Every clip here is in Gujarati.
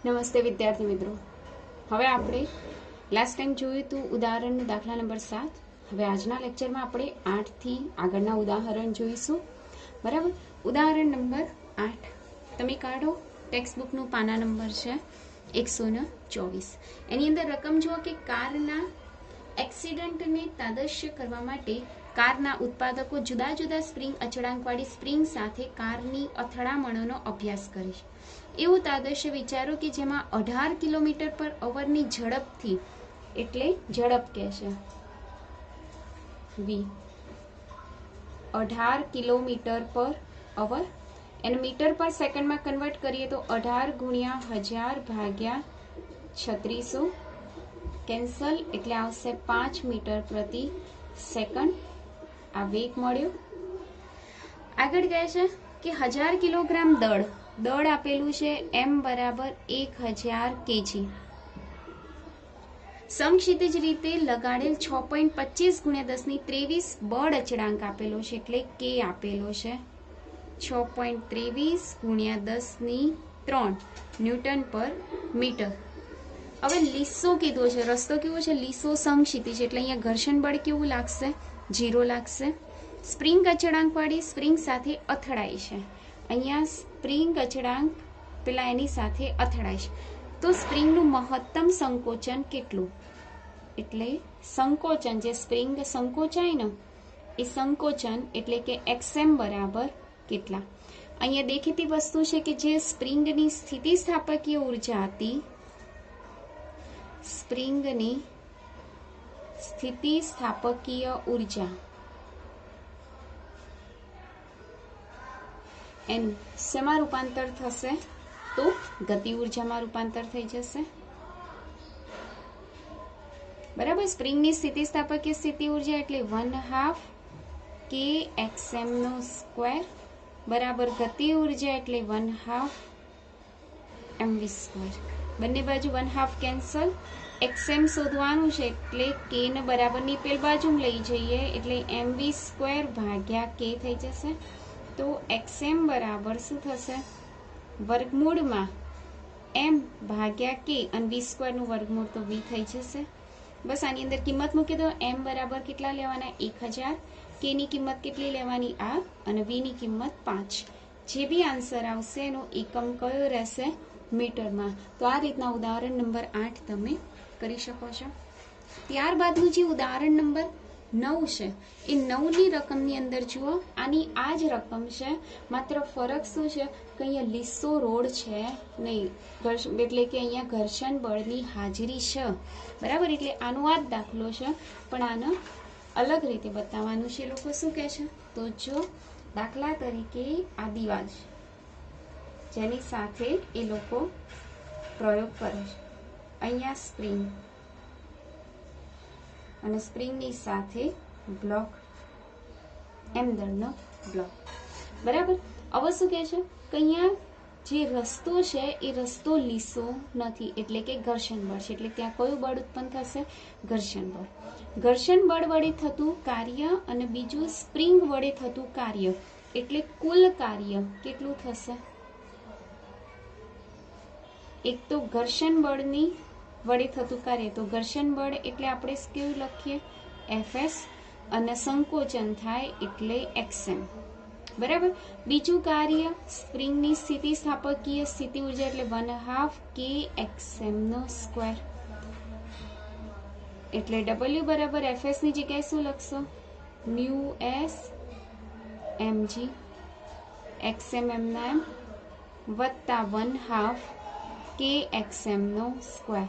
નમસ્તે વિદ્યાર્થી મિત્રો. હવે આપણે લાસ્ટ ટાઈમ જોયું હતું ઉદાહરણ દાખલા નંબર 7. હવે આજના લેક્ચરમાં આપણે 8 થી આગળના ઉદાહરણ જોઈશું. બરાબર. ઉદાહરણ નંબર 8 તમે કાઢો. ટેક્સ્ટ બુકનું પાના નંબર છે 124. એની અંદર રકમ જુઓ કે કારના એક્સિડન્ટને તાદશ્ય કરવા માટે કારના ઉત્પાદકો જુદા જુદા સ્પ્રિંગ અચળાંકવાળી સ્પ્રિંગ સાથે કારની અથડામણોનો અભ્યાસ કરે છે. એવું તાદશ્ય વિચારો કે જેમાં 18 કિલોમીટર પર અવરની ઝડપથી, એટલે ઝડપ કહે છે v, 18 કિલોમીટર પર અવર, એને મીટર પર સેકન્ડમાં કન્વર્ટ કરીએ તો 18 ગુણ્યા 1000 ભાગ્યા 3600 કેન્સલ, એટલે આવશે 5 મીટર પ્રતિ સેકન્ડ. આ વેગ મળ્યો. આગળ કહે છે કે 1000 કિલોગ્રામ દળ આપેલું છે m બરાબર 1000 kg. સમક્ષિતિજ રીતે લગાડેલ 6.25 ગુણ્યા 10 ની 23 બળ અચળાંક આપેલો છે, એટલે k આપેલો છે 6.23 ગુણ્યા 10 ની 3 ન્યૂટન પર મીટર. હવે લીસો કીધો છે, રસ્તો કેવો છે? લીસો સમક્ષિતિજ, એટલે અહીંયા ઘર્ષણ બળ કેવું લાગશે? 0 લાગશે. સ્પ્રિંગ અચળાંકવાળી સ્પ્રિંગ સાથે અથડાય છે. અહીંયા સ્પ્રિંગ અચળાંક પેલા એની સાથે અથડાય છે, તો સ્પ્રિંગનું મહત્તમ સંકોચન કેટલું? એટલે સંકોચન, જે સ્પ્રિંગ સંકોચાય ને એ સંકોચન એટલે કે xm બરાબર કેટલા? અહીંયા દેખીતી વસ્તુ છે કે જે સ્પ્રિંગની સ્થિતિસ્થાપકીય ઉર્જા હતી, સ્પ્રિંગની સ્થિતિસ્થાપકીય ઉર્જા એનું શેમાં રૂપાંતર થશે? તો ગતિ ઉર્જામાં રૂપાંતર થઈ જશે. બરાબર. સ્પ્રિંગની સ્થિતિસ્થાપકીય સ્થિતિ ઉર્જા એટલે 1/2 kxm નો સ્ક્વેર બરાબર ગતિ ઉર્જા એટલે 1/2 mv સ્ક્વેર. બંને બાજુ 1/2 કેન્સલ. xm શોધવાનું છે એટલે k ને બરાબરની પેલ બાજુ લઈ જઈએ એટલે mv સ્ક્વેર ભાગ્યા k થઈ જશે. તો xm બરાબર શું થશે? વર્ગમૂળમાં m ભાગ્યા k અને v સ્ક્વેર નું વર્ગમૂળ તો v થઈ જશે. બસ આની અંદર કિંમત મૂકી દો. m બરાબર કેટલા લેવાના? 1000. k ની કિંમત કેટલી લેવાની? આ. અને v ની કિંમત 5. જે બી આન્સર આવશે એનો એકમ કયો રહેશે? મીટરમાં. તો આ રીતના ઉદાહરણ નંબર 8 તમે કરી શકો છો. ત્યારબાદનું જે ઉદાહરણ નંબર 9 છે એ 9 ની રકમની અંદર જુઓ, આની આ જ રકમ છે, માત્ર ફરક શું છે કે અહીંયા લીસો રોડ છે નહીં, એટલે કે અહીંયા ઘર્ષણ બળની હાજરી છે. બરાબર. એટલે આનો આ જ દાખલો છે, પણ આને અલગ રીતે બતાવવાનું છે. એ લોકો શું કહે છે? તો જો દાખલા તરીકે આ દિવાલ છે જેની સાથે એ લોકો પ્રયોગ કરે છે. અહીંયા સ્પ્રિંગ અને સ્પ્રિંગની સાથે બ્લોક, એમ દળનો બ્લોક. બરાબર. હવે શું કહે છે કે અહીંયા જે રસ્તો છે એ રસ્તો લીસો નથી, એટલે કે ઘર્ષણ બળ છે. એટલે ત્યાં કયું બળ ઉત્પન્ન થશે? ઘર્ષણ બળ. ઘર્ષણ બળ વડે થતું કાર્ય અને બીજું સ્પ્રિંગ વડે થતું કાર્ય, એટલે કુલ કાર્ય કેટલું થશે? એક તો ઘર્ષણ બળની વડે થતું કાર્ય, તો ઘર્ષણ બળ એટલે આપણે કેવું લખીએ? Fs, અને સંકોચન થાય એટલે xm. બરાબર. બીજું કાર્ય સ્પ્રિંગની સ્થિતિસ્થાપકીય સ્થિતિ ઉર્જા એટલે 1/2 kxm નો સ્ક્વેર, એટલે w બરાબર Fs ની જગ્યાએ શું લખશો? μs mg xm એમના એમ વત્તા 1/2 kxm નો સ્ક્વેર.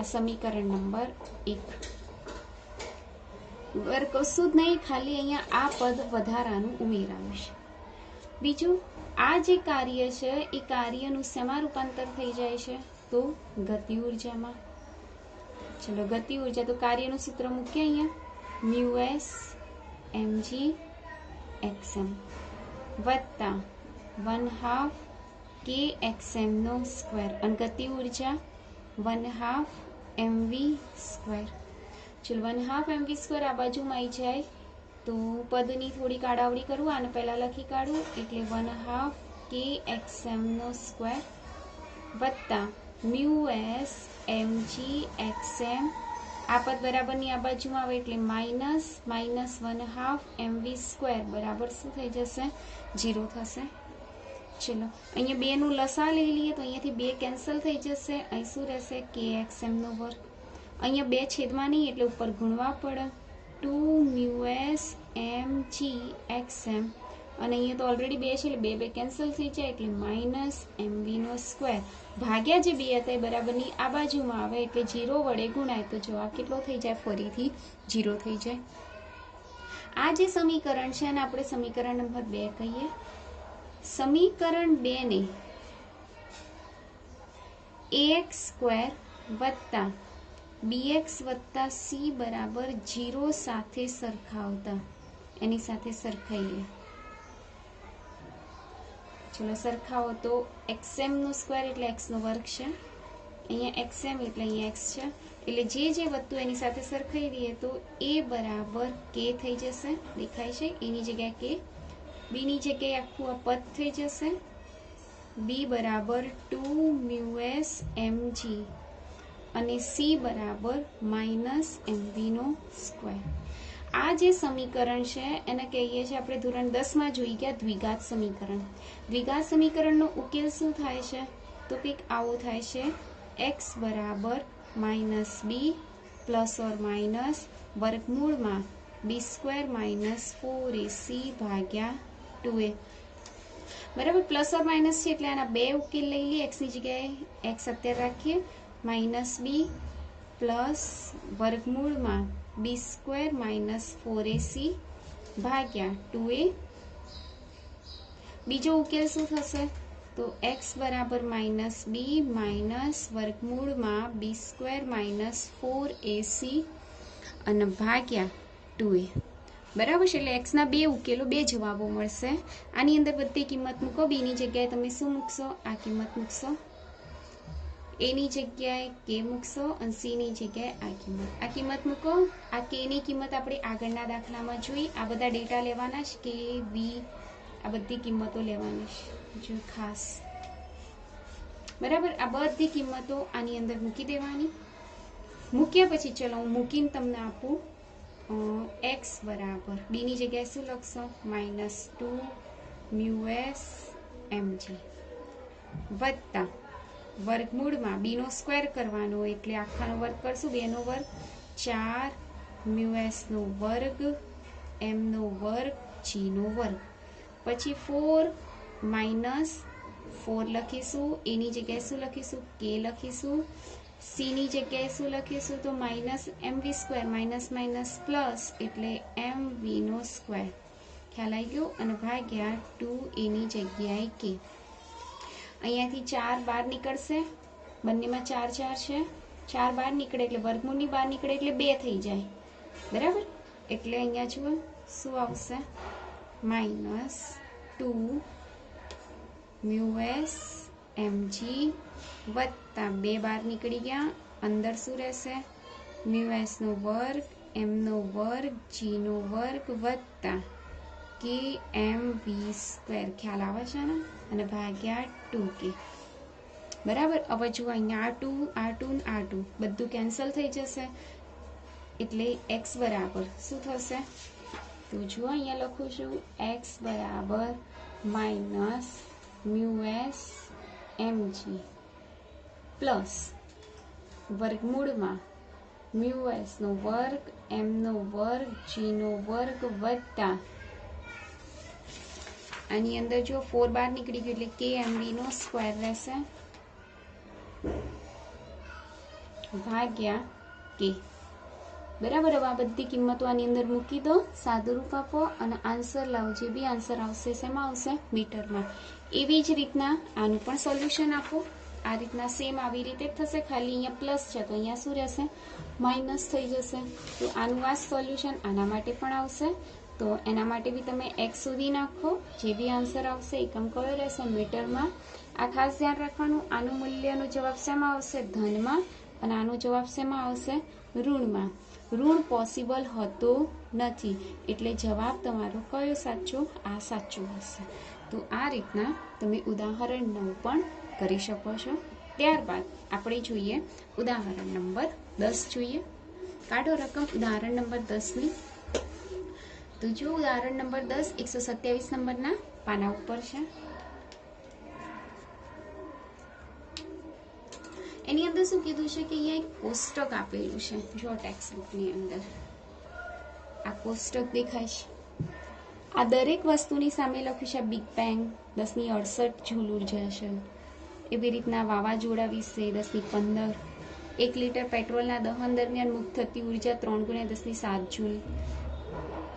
આ સમીકરણ નંબર 1. કશું જ નહીં, ખાલી અહીંયા આ પદ વધારાનું ઉમેરાયું છે. બીજું, આ જે કાર્ય છે એ કાર્યનું શેમાં રૂપાંતર થઈ જાય છે? તો ગતિ ઉર્જામાં. ચલો ગતિ ઉર્જા, તો કાર્યનું સૂત્ર મૂકીએ અહીંયા μs mg xm વત્તા 1/2 kxm નો સ્ક્વેર, અને ગતિ ઉર્જા 1/2 mv સ્ક્વેર. ચલો 1/2 mv સ્ક્વેર આ બાજુમાં આવી જાય તો પદની થોડીક આડાવડી કરું, આને પહેલા લખી કાઢું એટલે 1/2 kxm નો સ્ક્વેર વત્તા mu S M G X M આ પદ બરાબરની આ બાજુમાં આવે એટલે માઇનસ -1/2 mv સ્ક્વેર બરાબર શું થઈ જશે 0 થશે. ચલો અહીંયા 2 નું લસા લઈ લઈએ તો અહીંયાથી 2 કેન્સલ થઈ જશે. અહીં શું રહેશે kxm નો વર્ગ. અહીંયા 2 છેદમાં નહીં એટલે ઉપર ગુણવા પડે 2 મ્યુ એસ એમ જી એક્સએમ અને અહીંયા તો ઓલરેડી 2 છે એટલે 2 કેન્સલ થઈ જાય એટલે -mv નો સ્ક્વેર ભાગ્યા જે 2 હતા એ બરાબરની આ બાજુમાં આવે એટલે 0 વડે ગુણાય તો જવાબ કેટલો થઈ જાય ફરીથી 0 થઈ જાય. આ જે સમીકરણ છે અને આપણે સમીકરણ નંબર 2 કહીએ. સમીકરણ 2 ને ax² વત્તા bx વત્તા c બરાબર 0 સાથે સરખાવતા એની સાથે સરખાઈએ. ચલો સરખાવો તો xm નો સ્ક્વેર એટલે x નો વર્ગ છે. અહીંયા xm એટલે અહીંયા x છે એટલે જે વસ્તુ એની સાથે સરખાઈ દઈએ તો a બરાબર k થઈ જશે. દેખાય છે એની જગ્યાએ k, b ની જગ્યાએ આખું આ પદ થઈ જશે b બરાબર 2 મ્યુ એસ mg અને c બરાબર -mv નો સ્ક્વેર. આ જે સમીકરણ છે એને કહીએ છીએ આપણે ધોરણ 10 માં જોઈ ગયા દ્વિઘાત સમીકરણ. દ્વિઘાત સમીકરણનો ઉકેલ શું થાય છે તો કંઈક આવો થાય છે x બરાબર -b પ્લસ ઓર માઇનસ વર્ગમૂળમાં b² - 4ac ભાગ્યા 2a. બરાબર પ્લસ ઓર માઇનસ છે એટલે આના 2 ઉકેલ લઈ લઈએ. x ની જગ્યાએ x અત્યારે રાખીએ -b પ્લસ વર્ગમૂળમાં b² - 4ac ભાગ્યા 2a. બીજો ઉકેલ શું થશે તો x બરાબર -b માઇનસ વર્ગમૂળમાં b² - 4ac અને ભાગ્યા 2a. બરાબર છે એટલે x ના 2 ઉકેલો 2 જવાબો મળશે. આની અંદર બધી કિંમત મૂકો. b ની જગ્યાએ તમે શું મૂકશો આ કિંમત મૂકશો, a ની જગ્યાએ k મૂકશો અને c ની જગ્યાએ આ કિંમત મૂકો. આ k ની કિંમત આપણે આગળના દાખલામાં જોઈ. આ બધા ડેટા લેવાના છે k v આ બધી કિંમતો લેવાની છે જો ખાસ. બરાબર આ બધી કિંમતો આની અંદર મૂકી દેવાની. મૂક્યા પછી ચલો હું મૂકીને તમને આપું. x બરાબર b ની જગ્યાએ શું લખશો -2 મ્યુ એસ mg વત્તા વર્ગમૂળમાં b નો સ્ક્વેર કરવાનો એટલે આખાનો વર્ગ કરશું 2 નો વર્ગ 4 મ્યુ એસ નો વર્ગ m નો વર્ગ g નો વર્ગ પછી 4 લખીશું. a ની જગ્યાએ શું લખીશું k લખીશું. c ની જગ્યાએ શું લખીશું તો -mv² માઇનસ પ્લસ એટલે mv નો સ્ક્વેર. ખ્યાલ આવી ગયો અને ભાગ્યા 2a ની જગ્યાએ k. અહીંયાથી 4 બહાર નીકળશે. બંનેમાં 4 છે 4 બહાર નીકળે એટલે વર્ગમૂળની બહાર નીકળે એટલે 2 થઈ જાય. બરાબર એટલે અહીંયા જુઓ શું આવશે -2 મ્યુ એસ mg વત્તા 2 બહાર નીકળી ગયા. અંદર શું રહેશે મ્યુ એસ નો વર્ગ m નો વર્ગ g નો વર્ગ વત્તા kmv². ખ્યાલ આવે છે ને અને ભાગ્યા 2k. બરાબર હવે જુઓ અહીંયા r2 બધું કેન્સલ થઈ જશે એટલે x બરાબર શું થશે તો જુઓ અહીંયા લખું છું x બરાબર -મ્યુ એસ mg પ્લસ વર્ગમૂળમાં મ્યુ એસ નો વર્ગ m નો વર્ગ g નો વર્ગ વત્તા આની અંદર જો 4 બહાર નીકળી ગયું એટલે kmv નો સ્ક્વેર રહેશે ભાગ્યા k. બરાબર હવે આ બધી કિંમતો આની અંદર મૂકી દો, સાદુરૂપ આપો અને આન્સર લાવો. જે બી આન્સર આવશે શેમાં આવશે મીટરમાં. એવી જ રીતના આનું પણ સોલ્યુશન આપો. આ રીતના સેમ આવી રીતે જ થશે, ખાલી અહીંયા પ્લસ છે તો અહીંયા શું રહેશે માઇનસ થઈ જશે. તો આનું આ સોલ્યુશન આના માટે પણ આવશે. તો એના માટે બી તમે x સુધી નાખો. જે બી આન્સર આવશે એકમ કયો રહેશે મીટરમાં. આ ખાસ ધ્યાન રાખવાનું. આનું મૂલ્યનો જવાબ શેમાં આવશે ધનમાં અને આનો જવાબ શેમાં આવશે ઋણમાં. ઋણ પોસિબલ હોતો નથી એટલે જવાબ તમારો કયો સાચો આ સાચો હશે. તો આ રીતના તમે ઉદાહરણ 9 પણ કરી શકો છો. ત્યારબાદ આપણે જોઈએ ઉદાહરણ નંબર 10 જોઈએ. કાઢો રકમ ઉદાહરણ નંબર 10ની. તો જો ઉદાહરણ નંબર 10 127 નંબરના પાના ઉપર છે. એની અંદર શું કીધું છે કે અહીંયા એક કોષ્ટક આપેલું છે. જો ટેક્સ્ટબુકની અંદર આ કોષ્ટક દેખાય છે. આ દરેક વસ્તુની સામે લખ્યું છે બિગ બેંગ 10^68 જૂલ ઉર્જા છે. એવી રીતના વાવાઝોડા વિશે 10^15, 1 લીટર પેટ્રોલના દહન દરમિયાન મુક્ત થતી ઉર્જા 3 × 10^7 જૂલ,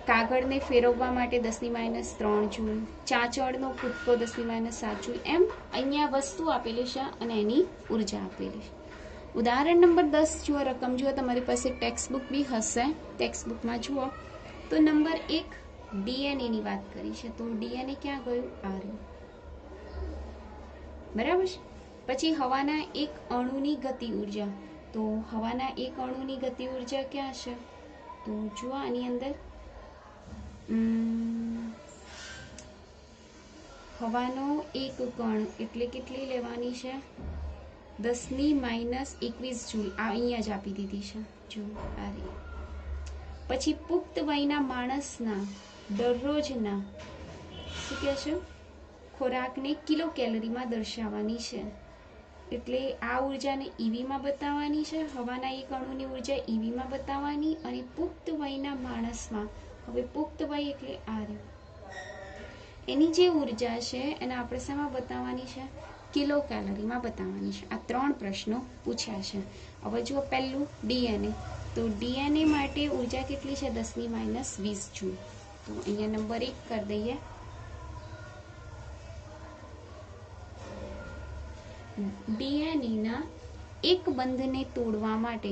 કાગળને ફેરવવા માટે 10^-3 જૂલ, ચાંચડનો કૂદકો 10^-7 જૂલ. એમ અહીંયા વસ્તુ આપેલી છે અને એની ઉર્જા આપેલી છે. ઉદાહરણ નંબર 10 જુઓ, રકમ જુઓ, તમારી પાસે ટેક્સ્ટબુક બી હશે. ટેક્સ્ટબુકમાં જુઓ તો નંબર 1 ડીએનએ ની વાત કરી છે. તો ડીએનએ ક્યાં ગયું? આ રહ્યું. બરાબર છે. પછી હવાના એક અણુની ગતિ ઉર્જા. તો હવાના એક અણુની ગતિ ઉર્જા ક્યાં છે? તો જુઓ આની અંદર હવાનો એક કણ એટલે કેટલી લેવાની છે? 10^-21 જૂલ. આ અહીંયા જ આપી દીધી છે. જો આ રહી. પછી પુખ્ત વયના માણસના દરરોજના શું કહે છે ખોરાકને કિલો કેલરીમાં દર્શાવવાની છે. એટલે આ ઉર્જાને ઈવીમાં બતાવવાની છે. હવાના એક અણુની ઉર્જા ઈવીમાં બતાવવાની અને પુખ્ત વયના માણસમાં, હવે પુખ્ત વય એટલે આ રહ્યું, એની જે ઉર્જા છે એને આપણે શેમાં બતાવવાની છે? કિલો કેલરીમાં બતાવવાની છે. આ 3 પ્રશ્નો પૂછ્યા છે. હવે જુઓ પહેલું ડીએનએ. તો ડીએનએ માટે ઉર્જા કેટલી છે? 10^-20 જૂલ. તો અહીંયા નંબર 1 કરી દઈએ. ડીએનએના એક બંધને તોડવા માટે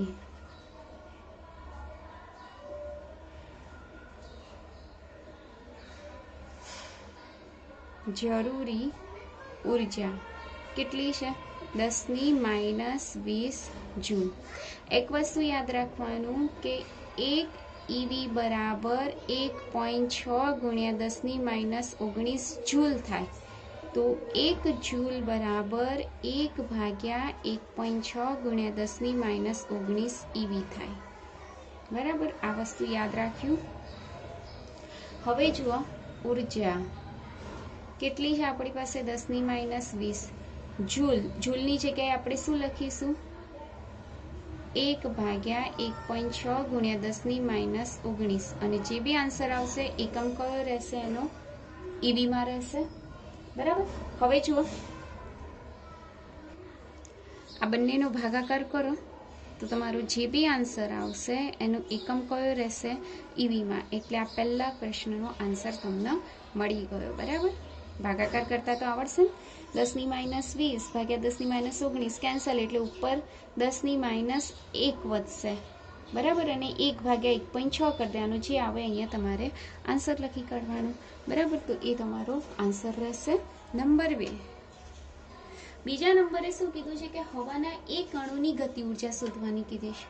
જરૂરી ઉર્જા કેટલી છે? 10^-20 જૂલ. એક વસ્તુ યાદ રાખવાનું કે 1 ઈવી બરાબર 1.6 × 10^-19 જૂલ થાય. તો 1 જૂલ બરાબર 1/1.6 × 10^-19 ઈવી થાય. બરાબર, આ વસ્તુ યાદ રાખ્યું. હવે જુઓ ઉર્જા કેટલી છે આપણી પાસે? 10^-20 જૂલ. જૂલની જગ્યાએ આપણે શું લખીશું? 1/1.6 × 10^-19. અને જે બી આન્સર આવશે એકમ કયો રહેશે? એનો ઈવીમાં રહેશે. બરાબર. હવે જુઓ આ બંનેનો ભાગાકાર કરો તો તમારો જે બી આન્સર આવશે એનો એકમ કયો રહેશે? ઈવીમાં. એટલે આ પહેલા પ્રશ્નનો આન્સર તમને મળી ગયો. બરાબર. ભાગાકાર કરતા તો આવડશે ને? 10^-20 ભાગ્યા 10^-19 કેન્સલ એટલે ઉપર 10^-1 વધશે. બરાબર. અને 1/1.6 કરી દેવાનો. જે આવે અહીંયા તમારે આન્સર લખી કાઢવાનો. બરાબર. તો એ તમારો આન્સર રહેશે નંબર 2. બીજા નંબરે શું કીધું છે કે હવાના એક અણુની ગતિ ઉર્જા શોધવાની કીધી છે.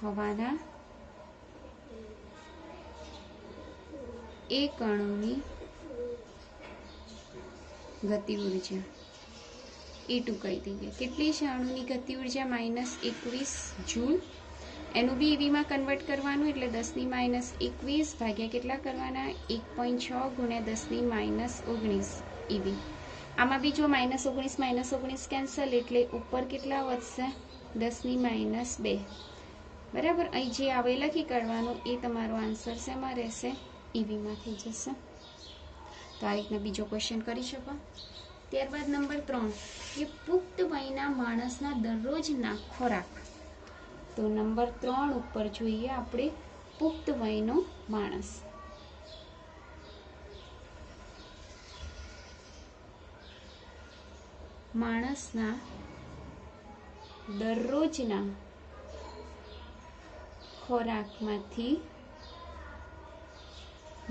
હવાના એક અણુની ગતિ ઉર્જા E2 કહી દઈએ. કેટલી છે અણુની ગતિ ઉર્જા? -21 જૂલ. એનું બી ઈવીમાં કન્વર્ટ કરવાનું એટલે 10^-21 ભાગ્યા કેટલા કરવાના? 1.6 × 10^-19 ઈવી. આમાં બી જો -19 કેન્સલ એટલે ઉપર કેટલા વધશે? 10^-2. બરાબર. અહીં જે આવે લખી કાઢવાનું. એ તમારો આન્સર શેમાં રહેશે? ઈવીમાં થઈ જશે. તો આ રીતના બીજો ક્વેશ્ચન કરી શકો. ત્યારબાદ નંબર 3 કે પુખ્ત વયના માણસના દરરોજના ખોરાક. તો નંબર 3 ઉપર જોઈએ આપણે પુખ્ત વયનો માણસ. માણસના દરરોજના ખોરાકમાંથી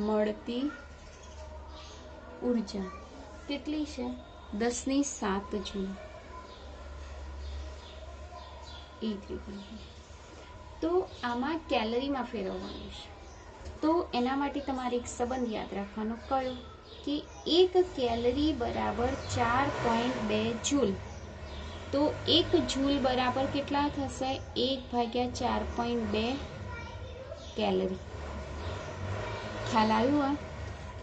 મળતી ઉર્જા કેટલી છે? 10^7 જૂલ. તો આમાં કેલરીમાં ફેરવવાનું છે. તો એના માટે તમારે એક સંબંધ યાદ રાખવાનો. કયો? કે 1 કેલરી બરાબર 4.2 જૂલ. તો 1 જૂલ બરાબર કેટલા થશે? 1/4.2 કેલરી. ખ્યાલ આવ્યું?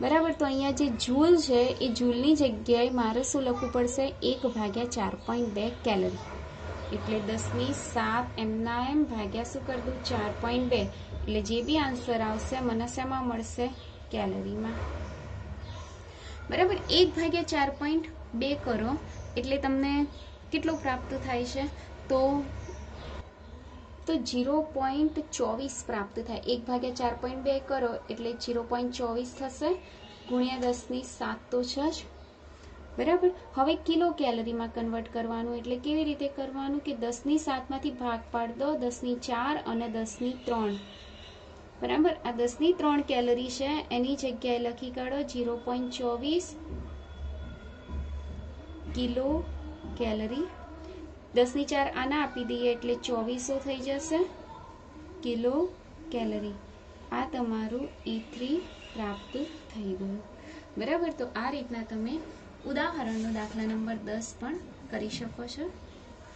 બરાબર. તો અહીંયા જે જૂલ છે એ જૂલની જગ્યાએ મારે શું લખવું પડશે? 1/4.2 કેલરી. એટલે 10⁷ એમના એમ ભાગ્યા શું કરી દઉં? 4.2. એટલે જે બી આન્સર આવશે મને શેમાં મળશે? કેલરીમાં. બરાબર. 1/4.2 કરો એટલે તમને કેટલું પ્રાપ્ત થાય છે? તો 0.24 પ્રાપ્ત થાય. 1/4.2 કરો એટલે 0.24 થશે, ગુણ્યા 10⁷ તો છે જ. બરાબર. હવે કિલો કેલરીમાં કન્વર્ટ કરવાનું. એટલે કેવી રીતે કરવાનું કે 10⁷ માંથી ભાગ પાડ દો 10⁴ અને 10⁵. બરાબર. આ 10⁵ કેલરી છે એની જગ્યાએ લખી કાઢો 0.24 કિલો કેલરી. 10⁴ આના આપી દઈએ એટલે 2400 થઈ જશે કિલો કેલરી. આ તમારું E3 પ્રાપ્ત થઈ ગયું. બરાબર. તો આ રીતના તમે ઉદાહરણનો દાખલા નંબર 10 પણ કરી શકો છો.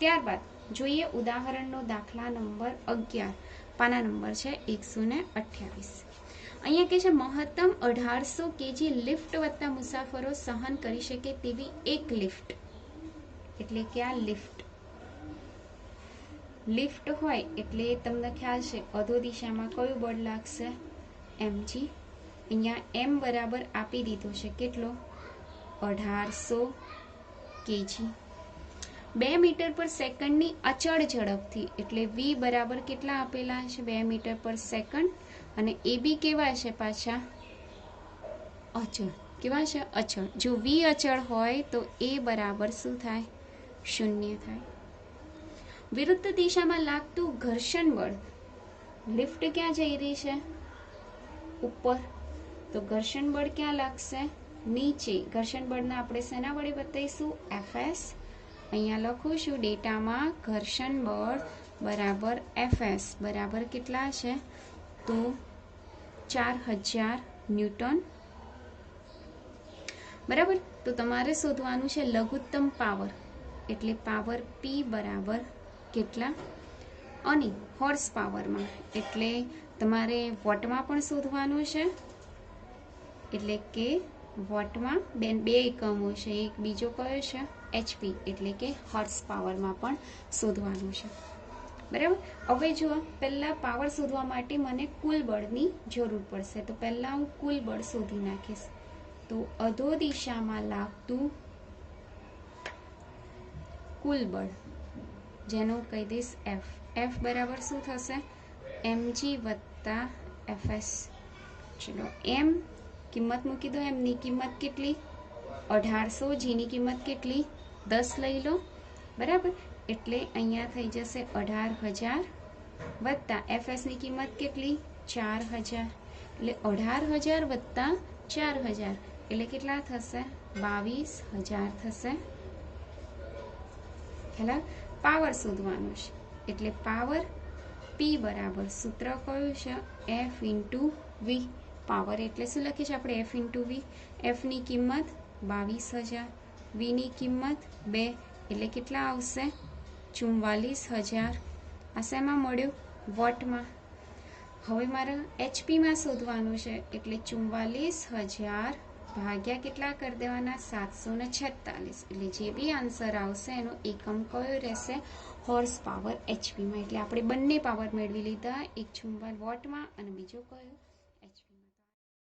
ત્યારબાદ જોઈએ ઉદાહરણનો દાખલા નંબર 11. પાના નંબર છે 128. અહીંયા કે છે મહત્તમ 1800 કેજી લિફ્ટ વત્તા મુસાફરો સહન કરી શકે તેવી એક લિફ્ટ. એટલે કે આ લિફ્ટ હોય એટલે તમને ખ્યાલ છે અધો દિશામાં કયું બળ લાગશે? mg. અહીંયા m બરાબર આપી દીધો છે કેટલો? 1800 કેજી. 2 મીટર પર સેકન્ડની અચળ ઝડપથી. એટલે v બરાબર કેટલા આપેલા છે? 2 મીટર પર સેકન્ડ. અને ab કેવા છે પાછા? અચળ. કેવા છે? અચળ. જો v અચળ હોય તો a બરાબર શું થાય? 0 થાય. વિરુદ્ધ દિશામાં લાગતું ઘર્ષણ બળ. લિફ્ટ ક્યાં જઈ રહી છે? ઉપર. તો ઘર્ષણ બળ ક્યાં લાગશે? નીચે. ઘર્ષણ બળને આપણે શેના વડે બતાવીશું? Fs. અહીંયા લખું છું ડેટામાં ઘર્ષણ બળ બરાબર Fs બરાબર કેટલા છે? તો 4000 ન્યૂટન. બરાબર. તો તમારે શોધવાનું છે લઘુત્તમ પાવર. એટલે પાવર P બરાબર કેટલા? અને હોર્સ પાવરમાં એટલે તમારે વોટમાં પણ શોધવાનું છે. એટલે કે વોટમાં બે એકમો છે. એક બીજો કયો છે? HP. એટલે કે હોર્સ પાવરમાં પણ શોધવાનું છે. બરાબર. હવે જુઓ પહેલા પાવર શોધવા માટે મને કુલ બળની જરૂર પડશે. તો પહેલા હું કુલ બળ શોધી નાખીશ. તો અધો દિશામાં લાગતું કુલ બળ જેનું કહી દઈશ F. F બરાબર શું થશે? mg વત્તા Fs. ચલો m કિંમત મૂકી દો. m ની કિંમત કેટલી? 1800. g ની કિંમત કેટલી? 10 લઈ લો. બરાબર. એટલે અહીંયા થઈ જશે 18000 વત્તા Fs ની કિંમત કેટલી? 4000. એટલે 18000 વત્તા 4000 એટલે કેટલા થશે? 22000 થશે. ખ્યાલ? પાવર શોધવાનું છે. એટલે પાવર P બરાબર સૂત્ર કયું છે? F × V. પાવર એટલે શું લખીએ છીએ આપણે? F × V. F ની કિંમત 22000. V ની કિંમત 2 એટલે કેટલા આવશે? 44000. આ શેમાં મળ્યું? વોટમાં. હવે મારે HPમાં શોધવાનું છે. એટલે 44000 ભાગ્યા કેટલા કરી દેવાના? 746. એટલે જે બી આન્સર આવશે એનો એકમ કયો રહેશે? હોર્સ પાવર HPમાં. એટલે આપણે બંને પાવર મેળવી લીધા. એક 44 વોટમાં અને બીજો કયો?